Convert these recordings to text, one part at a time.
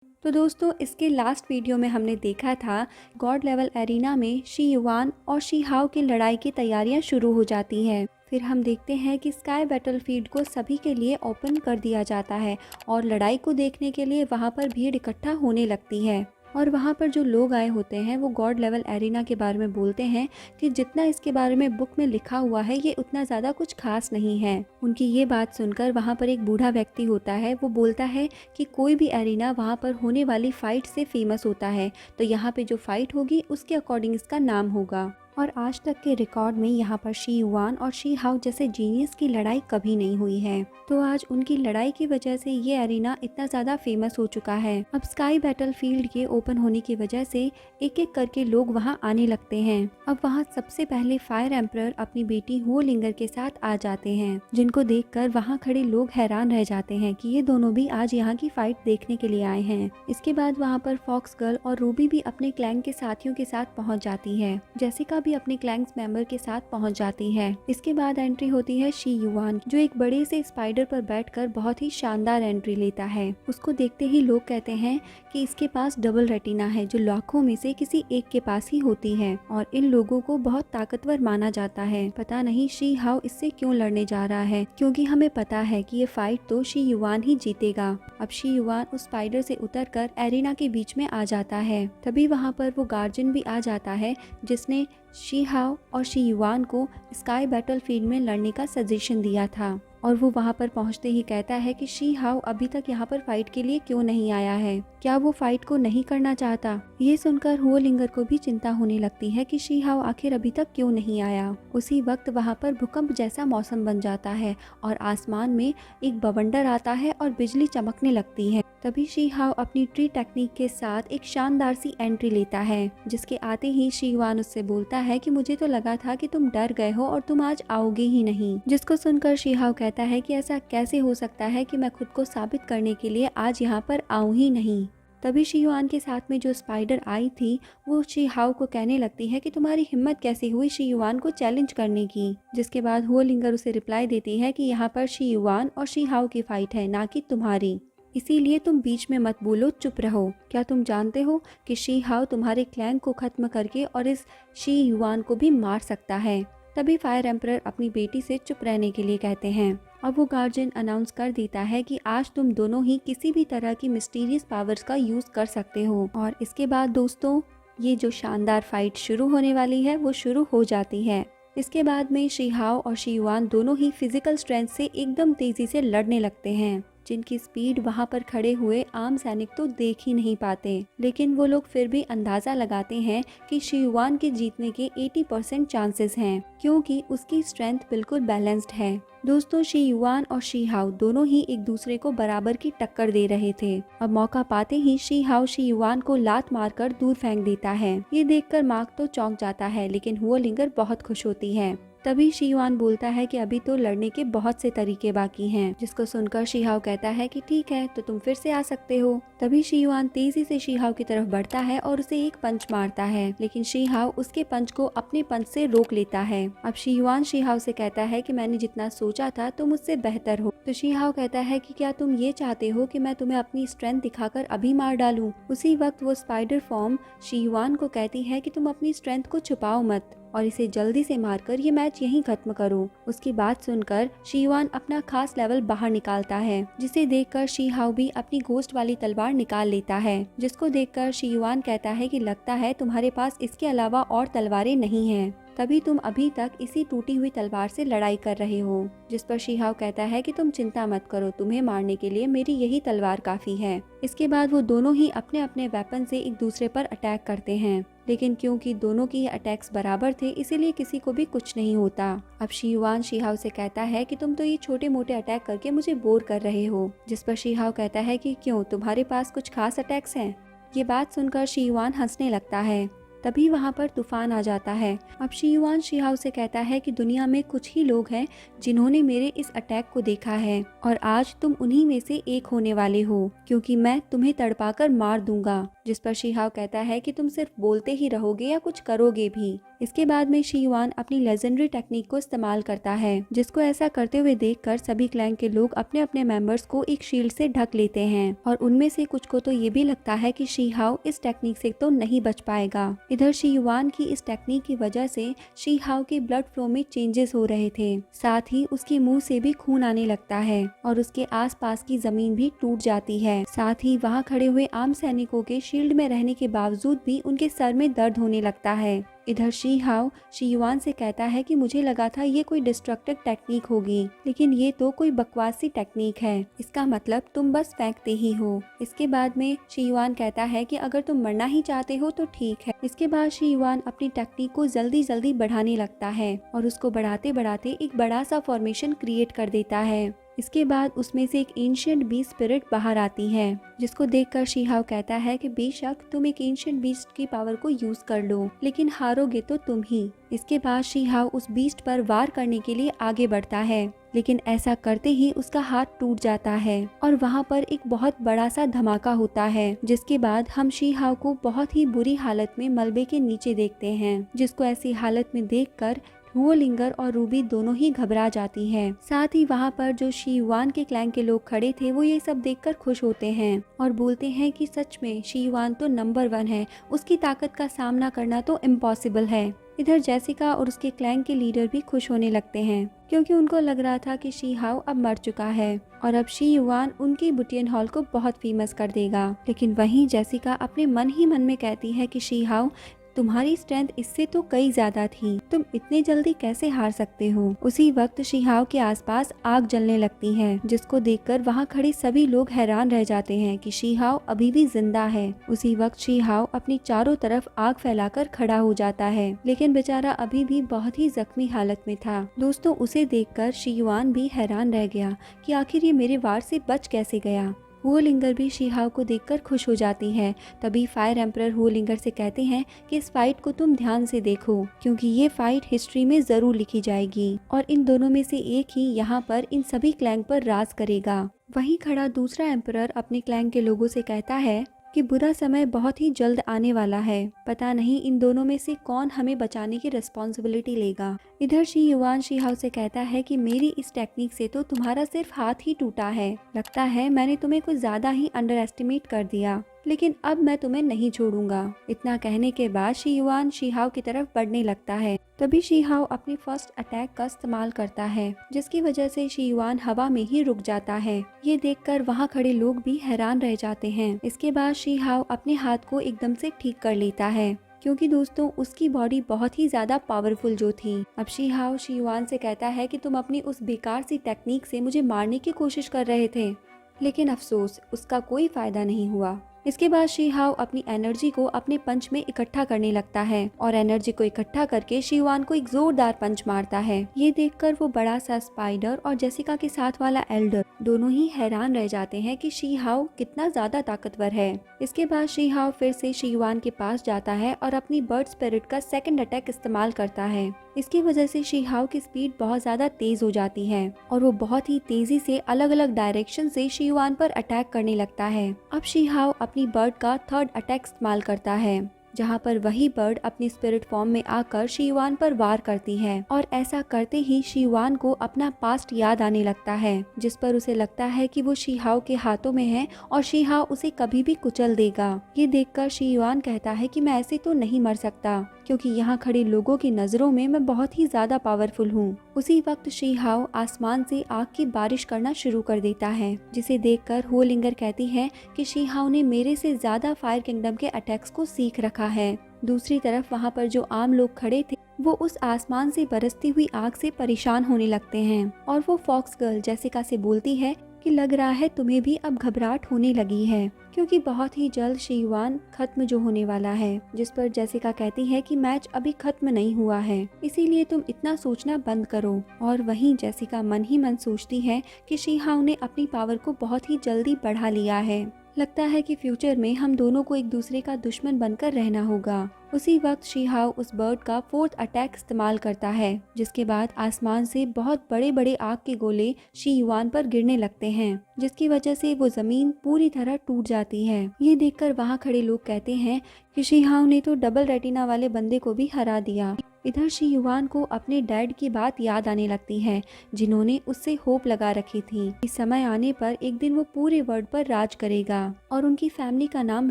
तो दोस्तों इसके लास्ट वीडियो में हमने देखा था गॉड लेवल एरिना में शी युवान और शी हाओ की लड़ाई की तैयारियां शुरू हो जाती हैं। फिर हम देखते हैं कि स्काई बैटलफील्ड को सभी के लिए ओपन कर दिया जाता है और लड़ाई को देखने के लिए वहां पर भीड़ इकट्ठा होने लगती है। और वहाँ पर जो लोग आए होते हैं वो गॉड लेवल एरिना के बारे में बोलते हैं कि जितना इसके बारे में बुक में लिखा हुआ है ये उतना ज़्यादा कुछ खास नहीं है। उनकी ये बात सुनकर वहाँ पर एक बूढ़ा व्यक्ति होता है, वो बोलता है कि कोई भी एरिना वहाँ पर होने वाली फाइट से फेमस होता है, तो यहाँ पे जो फाइट होगी उसके अकॉर्डिंग इसका नाम होगा। और आज तक के रिकॉर्ड में यहाँ पर शी युआन और शी हाओ जैसे जीनियस की लड़ाई कभी नहीं हुई है। तो आज उनकी लड़ाई की वजह से ये एरिना इतना ज़्यादा फेमस हो चुका है। अब स्काई बैटलफील्ड के ओपन होने की वजह से एक एक करके लोग वहाँ आने लगते हैं। अब वहाँ सबसे पहले फायर एम्परर अपनी बेटी हुओ लिंगर के साथ आ जाते हैं, जिनको देखकर वहाँ खड़े लोग हैरान रह जाते हैं कि ये दोनों भी आज यहाँ की फाइट देखने के लिए आए हैं। इसके बाद वहाँ पर फॉक्स गर्ल और रूबी भी अपने क्लैंग के साथियों के साथ पहुँच जाती है। जेसिका भी अपने क्लैंक्स मेंबर के साथ पहुंच जाती है। इसके बाद एंट्री होती है शी युआन, जो एक बड़े से स्पाइडर पर बैठकर बहुत ही शानदार एंट्री लेता है। उसको देखते ही लोग कहते हैं कि इसके पास डबल रेटिना है, जो लाखों में से किसी एक के पास ही होती है और इन लोगों को बहुत ताकतवर माना जाता है। पता नहीं शी हाओ इससे क्यों लड़ने जा रहा है, क्योंकि हमें पता है कि ये फाइट तो शी युआन ही जीतेगा। अब शी युआन उस स्पाइडर से उतरकर एरिना के बीच में आ जाता है। तभी वहाँ पर वो गार्जियन भी आ जाता है, जिसने शी हाओ और शी युआन को स्काई बैटलफील्ड में लड़ने का सजेशन दिया था। और वो वहाँ पर पहुँचते ही कहता है कि शी हाओ अभी तक यहाँ पर फाइट के लिए क्यों नहीं आया है, क्या वो फाइट को नहीं करना चाहता। ये सुनकर हुओ लिंगर को भी चिंता होने लगती है कि शी हाओ आखिर अभी तक क्यों नहीं आया। उसी वक्त वहाँ पर भूकंप जैसा मौसम बन जाता है और आसमान में एक बवंडर आता है और बिजली चमकने लगती है। तभी शी हाओ अपनी ट्री टेक्निक के साथ एक शानदार सी एंट्री लेता है, जिसके आते ही शी युआन उससे बोलता है कि मुझे तो लगा था कि तुम डर गए हो और तुम आज आओगे ही नहीं। जिसको सुनकर शी हाओ कहता है कि ऐसा कैसे हो सकता है कि मैं खुद को साबित करने के लिए आज यहाँ पर आऊँ ही नहीं। तभी शी युआन के साथ में जो स्पाइडर आई थी वो शी हाओ को कहने लगती है कि तुम्हारी हिम्मत कैसे हुई शी युआन को चैलेंज करने की। जिसके बाद हुओ लिंगर उसे रिप्लाई देती है कि यहाँ पर शी युआन और शी हाओ की फाइट है, ना कि तुम्हारी, इसीलिए तुम बीच में मत बोलो, चुप रहो। क्या तुम जानते हो कि शी हाओ तुम्हारे क्लैंग को खत्म करके और इस शी युआन को भी मार सकता है। तभी फायर एम्परर अपनी बेटी से चुप रहने के लिए कहते हैं। अब वो गार्जियन अनाउंस कर देता है कि आज तुम दोनों ही किसी भी तरह की मिस्टीरियस पावर्स का यूज कर सकते हो। और इसके बाद दोस्तों ये जो शानदार फाइट शुरू होने वाली है वो शुरू हो जाती है। इसके बाद में शी हाओ और शी युआन दोनों ही फिजिकल स्ट्रेंथ से एकदम तेजी से लड़ने लगते हैं, जिनकी स्पीड वहां पर खड़े हुए आम सैनिक तो देख ही नहीं पाते। लेकिन वो लोग फिर भी अंदाजा लगाते हैं कि शी युआन के जीतने के 80% चांसेस हैं, क्योंकि उसकी स्ट्रेंथ बिल्कुल बैलेंस्ड है। दोस्तों शी युआन और शी हाओ दोनों ही एक दूसरे को बराबर की टक्कर दे रहे थे। अब मौका पाते ही शी हाओ शी युआन को लात मारकर दूर फेंक देता है। ये देखकर मार्क तो चौंक जाता है, लेकिन हुओ लिंगर बहुत खुश होती है। तभी शी युआन बोलता है कि अभी तो लड़ने के बहुत से तरीके बाकी हैं, जिसको सुनकर शी हाओ कहता है कि ठीक है, तो तुम फिर से आ सकते हो। तभी शी युआन तेजी से शी हाओ की तरफ बढ़ता है और उसे एक पंच मारता है, लेकिन शी हाओ उसके पंच को अपने पंच से रोक लेता है। अब शी युआन शी हाओ से कहता है कि मैंने जितना सोचा था तुम मुझसे बेहतर हो। तो शी हाओ कहता है कि क्या तुम ये चाहते हो कि मैं तुम्हें अपनी स्ट्रेंथ दिखाकर अभी मार डालूं। उसी वक्त वो स्पाइडर फॉर्म शी युआन को कहती है कि तुम अपनी स्ट्रेंथ को छुपाओ मत और इसे जल्दी से मारकर ये मैच यहीं खत्म करो। उसकी बात सुनकर शी युआन अपना खास लेवल बाहर निकालता है, जिसे देखकर शी हाओ भी अपनी घोस्ट वाली तलवार निकाल लेता है। जिसको देखकर शी युआन कहता है कि लगता है तुम्हारे पास इसके अलावा और तलवारें नहीं हैं, तभी तुम अभी तक इसी टूटी हुई तलवार से लड़ाई कर रहे हो। जिस पर शी हाओ कहता है कि तुम चिंता मत करो, तुम्हें मारने के लिए मेरी यही तलवार काफी है। इसके बाद वो दोनों ही अपने अपने वेपन से एक दूसरे पर अटैक करते हैं, लेकिन क्योंकि दोनों की अटैक्स बराबर थे इसीलिए किसी को भी कुछ नहीं होता। अब शी युआन शी हाओ से कहता है कि तुम तो ये छोटे मोटे अटैक करके मुझे बोर कर रहे हो। जिस पर शी हाओ कहता है कि क्यों, तुम्हारे पास कुछ खास अटैक्स हैं। ये बात सुनकर शी युआन हंसने लगता है। तभी वहाँ पर तूफान आ जाता है। अब शी युआन शी हाओ से कहता है कि दुनिया में कुछ ही लोग हैं जिन्होंने मेरे इस अटैक को देखा है और आज तुम उन्हीं में से एक होने वाले हो, क्योंकि मैं तुम्हें तड़पाकर मार दूंगा। जिस पर शी हाओ कहता है कि तुम सिर्फ बोलते ही रहोगे या कुछ करोगे भी। इसके बाद में शी युआन अपनी लेजेंडरी टेक्निक को इस्तेमाल करता है, जिसको ऐसा करते हुए देखकर सभी क्लैन के लोग अपने अपने मेंबर्स को एक शील्ड से ढक लेते हैं और उनमें से कुछ को तो ये भी लगता है कि शी हाओ इस टेक्निक से तो नहीं बच पाएगा। इधर शी युआन की इस टेक्निक की वजह से शी हाओ के ब्लड फ्लो में चेंजेस हो रहे थे, साथ ही उसके मुंह से भी खून आने लगता है और उसके आसपास की जमीन भी टूट जाती है। साथ ही वहां खड़े हुए आम सैनिकों के शील्ड में रहने के बावजूद भी उनके सर में दर्द होने लगता है। इधर शी हाओ शी युआन से कहता है कि मुझे लगा था ये कोई डिस्ट्रक्टिव टेक्निक होगी, लेकिन ये तो कोई बकवासी टेक्निक है, इसका मतलब तुम बस फेंकते ही हो। इसके बाद में शी युआन कहता है कि अगर तुम मरना ही चाहते हो तो ठीक है। इसके बाद शी युआन अपनी टेक्निक को जल्दी जल्दी बढ़ाने लगता है और उसको बढ़ाते बढ़ाते एक बड़ा सा फॉर्मेशन क्रिएट कर देता है। इसके बाद उसमें से एक एंशिएंट बीस्ट स्पिरिट बाहर आती है, जिसको देखकर शी हाओ कहता है कि बेशक तुम एक एंशिएंट बीस्ट की पावर को यूज कर लो, लेकिन हारोगे तो तुम ही। इसके बाद शी हाओ उस बीस्ट पर वार करने के लिए आगे बढ़ता है, लेकिन ऐसा करते ही उसका हाथ टूट जाता है और वहाँ पर एक बहुत बड़ा सा धमाका होता है, जिसके बाद हम शी हाओ को बहुत ही बुरी हालत में मलबे के नीचे देखते हैं, जिसको ऐसी हालत में देखकर हुओलिंगर और रूबी दोनों ही घबरा जाती हैं। साथ ही वहाँ पर जो शी युआन के क्लैन के लोग खड़े थे वो ये सब देखकर खुश होते हैं और बोलते हैं कि सच में शी युआन तो नंबर 1 है, उसकी ताकत का सामना करना तो इम्पॉसिबल है। इधर जेसिका और उसके क्लैन के लीडर भी खुश होने लगते हैं, क्योंकि उनको लग रहा था कि शी हाओ अब मर चुका है और अब शी युआन उनकी बुटियन हॉल को बहुत फेमस कर देगा। लेकिन वहीं जेसिका अपने मन ही मन में कहती है कि शी हाओ तुम्हारी स्ट्रेंथ इससे तो कई ज्यादा थी, तुम इतने जल्दी कैसे हार सकते हो। उसी वक्त शी हाओ के आसपास आग जलने लगती है, जिसको देखकर वहाँ खड़े सभी लोग हैरान रह जाते हैं कि शी हाओ अभी भी जिंदा है। उसी वक्त शी हाओ अपनी चारों तरफ आग फैलाकर खड़ा हो जाता है, लेकिन बेचारा अभी भी बहुत ही जख्मी हालत में था। दोस्तों उसे देखकर शी युआन भी हैरान रह गया कि आखिर ये मेरे वार से बच कैसे गया। हुओलिंगर भी शी हाओ को देखकर खुश हो जाती है। तभी फायर एम्परर हुओलिंगर से कहते हैं कि इस फाइट को तुम ध्यान से देखो, क्योंकि ये फाइट हिस्ट्री में जरूर लिखी जाएगी और इन दोनों में से एक ही यहाँ पर इन सभी क्लैन पर राज करेगा। वहीं खड़ा दूसरा एम्परर अपने क्लैन के लोगों से कहता है कि बुरा समय बहुत ही जल्द आने वाला है, पता नहीं इन दोनों में से कौन हमें बचाने की रिस्पॉन्सिबिलिटी लेगा। इधर शी युआन शी हाओ से कहता है कि मेरी इस टेक्निक से तो तुम्हारा सिर्फ हाथ ही टूटा है, लगता है मैंने तुम्हें कुछ ज्यादा ही अंडर एस्टिमेट कर दिया, लेकिन अब मैं तुम्हें नहीं छोड़ूंगा। इतना कहने के बाद शी युआन शी हाओ की तरफ बढ़ने लगता है। तभी शी हाओ अपनी फर्स्ट अटैक का इस्तेमाल करता है, जिसकी वजह से शी युआन हवा में ही रुक जाता है। ये देखकर वहाँ खड़े लोग भी हैरान रह जाते हैं। इसके बाद शी हाओ अपने हाथ को एकदम से ठीक कर लेता है, क्योंकि दोस्तों उसकी बॉडी बहुत ही ज्यादा पावरफुल जो थी। अब शी हाओ शी युआन से कहता है कि तुम अपनी उस बेकार सी टेक्निक से मुझे मारने की कोशिश कर रहे थे, लेकिन अफसोस उसका कोई फायदा नहीं हुआ। इसके बाद शी हाओ अपनी एनर्जी को अपने पंच में इकट्ठा करने लगता है और एनर्जी को इकट्ठा करके शी युआन को एक जोरदार पंच मारता है। ये देखकर वो बड़ा सा स्पाइडर और जेसिका के साथ वाला एल्डर दोनों ही हैरान रह जाते हैं कि शी हाओ कितना ज्यादा ताकतवर है। इसके बाद शी हाओ फिर से शी युआन के पास जाता है और अपनी बर्ड स्पिरिट का सेकंड अटैक इस्तेमाल करता है। इसकी वजह से शी हाओ की स्पीड बहुत ज्यादा तेज हो जाती है और वो बहुत ही तेजी से अलग अलग डायरेक्शन से शी युआन पर अटैक करने लगता है। अब शी हाओ अपनी बर्ड का थर्ड अटैक इस्तेमाल करता है, जहाँ पर वही बर्ड अपनी स्पिरिट फॉर्म में आकर शी युआन पर वार करती है और ऐसा करते ही शी युआन को अपना पास्ट याद आने लगता है, जिस पर उसे लगता है कि वो शी हाओ के हाथों में है और शी हाओ उसे कभी भी कुचल देगा। ये देखकर शी युआन कहता है कि मैं ऐसे तो नहीं मर सकता, क्योंकि यहाँ खड़े लोगों की नजरों में मैं बहुत ही ज्यादा पावरफुल हूँ। उसी वक्त शी हाओ आसमान से आग की बारिश करना शुरू कर देता है, जिसे देखकर हुओलिंगर कहती है कि शी हाओ ने मेरे से ज्यादा फायर किंगडम के अटैक्स को सीख रखा है। दूसरी तरफ वहाँ पर जो आम लोग खड़े थे वो उस आसमान से बरसती हुई आग से परेशान होने लगते हैं और वो फॉक्स गर्ल जेसिका से बोलती है कि लग रहा है तुम्हें भी अब घबराहट होने लगी है, क्योंकि बहुत ही जल्द शी युआन खत्म जो होने वाला है। जिस पर जेसिका कहती है कि मैच अभी खत्म नहीं हुआ है, इसीलिए तुम इतना सोचना बंद करो। और वहीं जेसिका मन ही मन सोचती है कि शी हाओ ने अपनी पावर को बहुत ही जल्दी बढ़ा लिया है, लगता है कि फ्यूचर में हम दोनों को एक दूसरे का दुश्मन बनकर रहना होगा। उसी वक्त शी हाओ उस बर्ड का फोर्थ अटैक इस्तेमाल करता है, जिसके बाद आसमान से बहुत बड़े बड़े आग के गोले शी युआन पर गिरने लगते हैं, जिसकी वजह से वो जमीन पूरी तरह टूट जाती है। ये देखकर वहाँ खड़े लोग कहते हैं कि शी हाओ ने तो डबल रेटिना वाले बंदे को भी हरा दिया। इधर शी युआन को अपने डैड की बात याद आने लगती है, जिन्होंने उससे होप लगा रखी थी कि समय आने पर एक दिन वो पूरे वर्ल्ड पर राज करेगा और उनकी फैमिली का नाम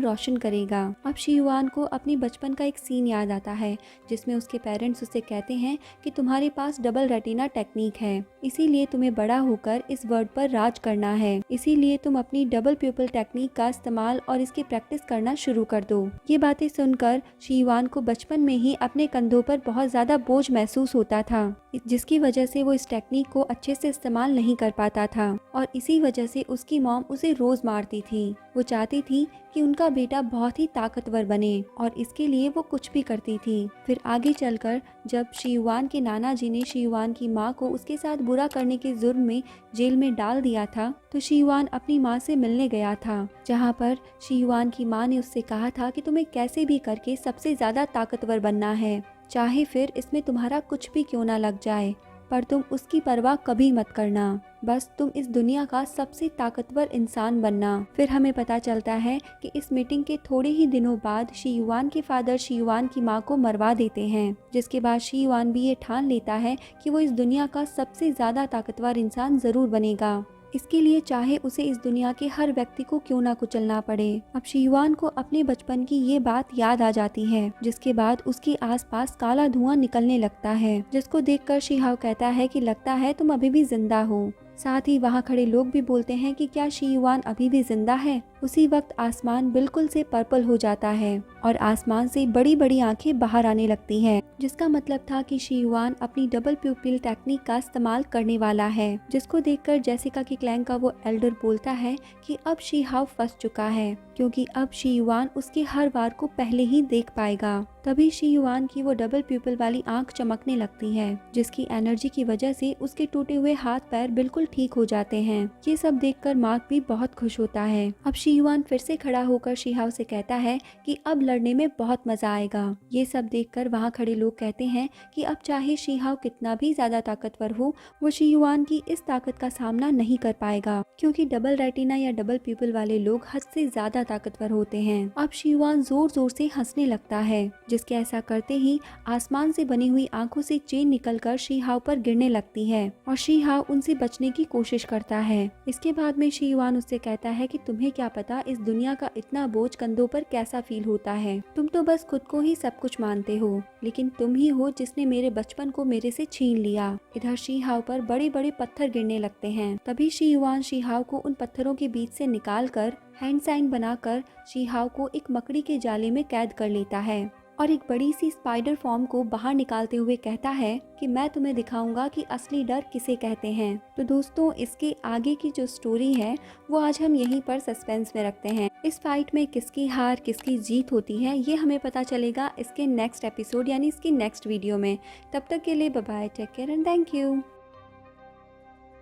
रोशन करेगा। अब शी युआन को अपनी बचपन का एक सीन याद आता है, जिसमें उसके पेरेंट्स उससे कहते हैं कि तुम्हारे पास डबल रेटिना टेक्निक है, इसीलिए तुम्हें बड़ा होकर इस वर्ल्ड पर राज करना है, इसीलिए तुम अपनी डबल प्यूपिल टेक्निक का इस्तेमाल और इसकी प्रैक्टिस करना शुरू कर दो। ये बातें सुनकर शी युआन को बचपन में ही अपने कंधों पर बहुत ज्यादा बोझ महसूस होता था, जिसकी वजह से वो इस टेक्निक को अच्छे से इस्तेमाल नहीं कर पाता था और इसी वजह से उसकी मॉम उसे रोज मारती थी। वो चाहती थी कि उनका बेटा बहुत ही ताकतवर बने और इसके लिए वो कुछ भी करती थी। फिर आगे चलकर जब शी युआन के नाना जी ने शी युआन की माँ को उसके साथ बुरा करने के जुर्म में जेल में डाल दिया था, तो शी युआन अपनी माँ से मिलने गया था, जहाँ पर शी युआन की माँ ने उससे कहा था कि तुम्हें कैसे भी करके सबसे ज्यादा ताकतवर बनना है, चाहे फिर इसमें तुम्हारा कुछ भी क्यों ना लग जाए, पर तुम उसकी परवाह कभी मत करना, बस तुम इस दुनिया का सबसे ताकतवर इंसान बनना। फिर हमें पता चलता है कि इस मीटिंग के थोड़े ही दिनों बाद शी युआन के फादर शी युआन की मां को मरवा देते हैं, जिसके बाद शी युआन भी ये ठान लेता है कि वो इस दुनिया का सबसे ज्यादा ताकतवर इंसान जरूर बनेगा, इसके लिए चाहे उसे इस दुनिया के हर व्यक्ति को क्यों ना कुचलना पड़े। अब शी युआन को अपने बचपन की ये बात याद आ जाती है, जिसके बाद उसके आसपास काला धुआं निकलने लगता है, जिसको देखकर शी हाओ कहता है कि लगता है तुम अभी भी जिंदा हो। साथ ही वहाँ खड़े लोग भी बोलते हैं कि क्या शी युआन अभी भी जिंदा है। उसी वक्त आसमान बिल्कुल से पर्पल हो जाता है और आसमान से बड़ी बड़ी आंखें बाहर आने लगती हैं, जिसका मतलब था कि शी युआन अपनी डबल प्यूपिल टेक्निक का इस्तेमाल करने वाला है, जिसको देखकर जेसिका की क्लैन का वो एल्डर बोलता है कि अब शी हाओ फंस चुका है, क्योंकि अब शी युआन उसके हर वार को पहले ही देख पाएगा। तभी शी युआन की वो डबल प्यूपिल वाली आंख चमकने लगती है, जिसकी एनर्जी की वजह से उसके टूटे हुए हाथ पैर बिल्कुल ठीक हो जाते हैं। ये सब देखकर मार्क भी बहुत खुश होता है। अब शी युआन फिर से खड़ा होकर शी हाओ से कहता है कि अब लड़ने में बहुत मजा आएगा। ये सब देखकर वहाँ खड़े लोग कहते हैं कि अब चाहे शी हाओ कितना भी ज्यादा ताकतवर हो, वो शी युआन की इस ताकत का सामना नहीं कर पाएगा, क्योंकि डबल रेटिना या डबल प्यूपिल वाले लोग हद से ज्यादा ताकतवर होते हैं। अब शी युआन जोर जोर से हंसने लगता है, जिसके ऐसा करते ही आसमान से बनी हुई आंखों से चेन निकलकर शी हाओ पर गिरने लगती है और शी हाओ उनसे बचने की कोशिश करता है। इसके बाद में शी युआन उससे कहता है कि तुम्हें क्या पता इस दुनिया का इतना बोझ कंधों पर कैसा फील होता है, तुम तो बस खुद को ही सब कुछ मानते हो, लेकिन तुम ही हो जिसने मेरे बचपन को मेरे से छीन लिया। इधर शी हाओ पर बड़े बड़े पत्थर गिरने लगते हैं। तभी शी युआन शी हाओ को उन पत्थरों के बीच से निकाल कर हैंड साइन बनाकर शी हाओ को एक मकड़ी के जाले में कैद कर लेता है और एक बड़ी सी स्पाइडर फॉर्म को बाहर निकालते हुए कहता है कि मैं तुम्हें दिखाऊंगा कि असली डर किसे कहते हैं। तो दोस्तों, इसके आगे की जो स्टोरी है वो आज हम यहीं पर सस्पेंस में रखते हैं। इस फाइट में किसकी हार किसकी जीत होती है ये हमें पता चलेगा इसके नेक्स्ट एपिसोड यानी इसकी नेक्स्ट वीडियो में। तब तक के लिए bye bye, take care and thank you.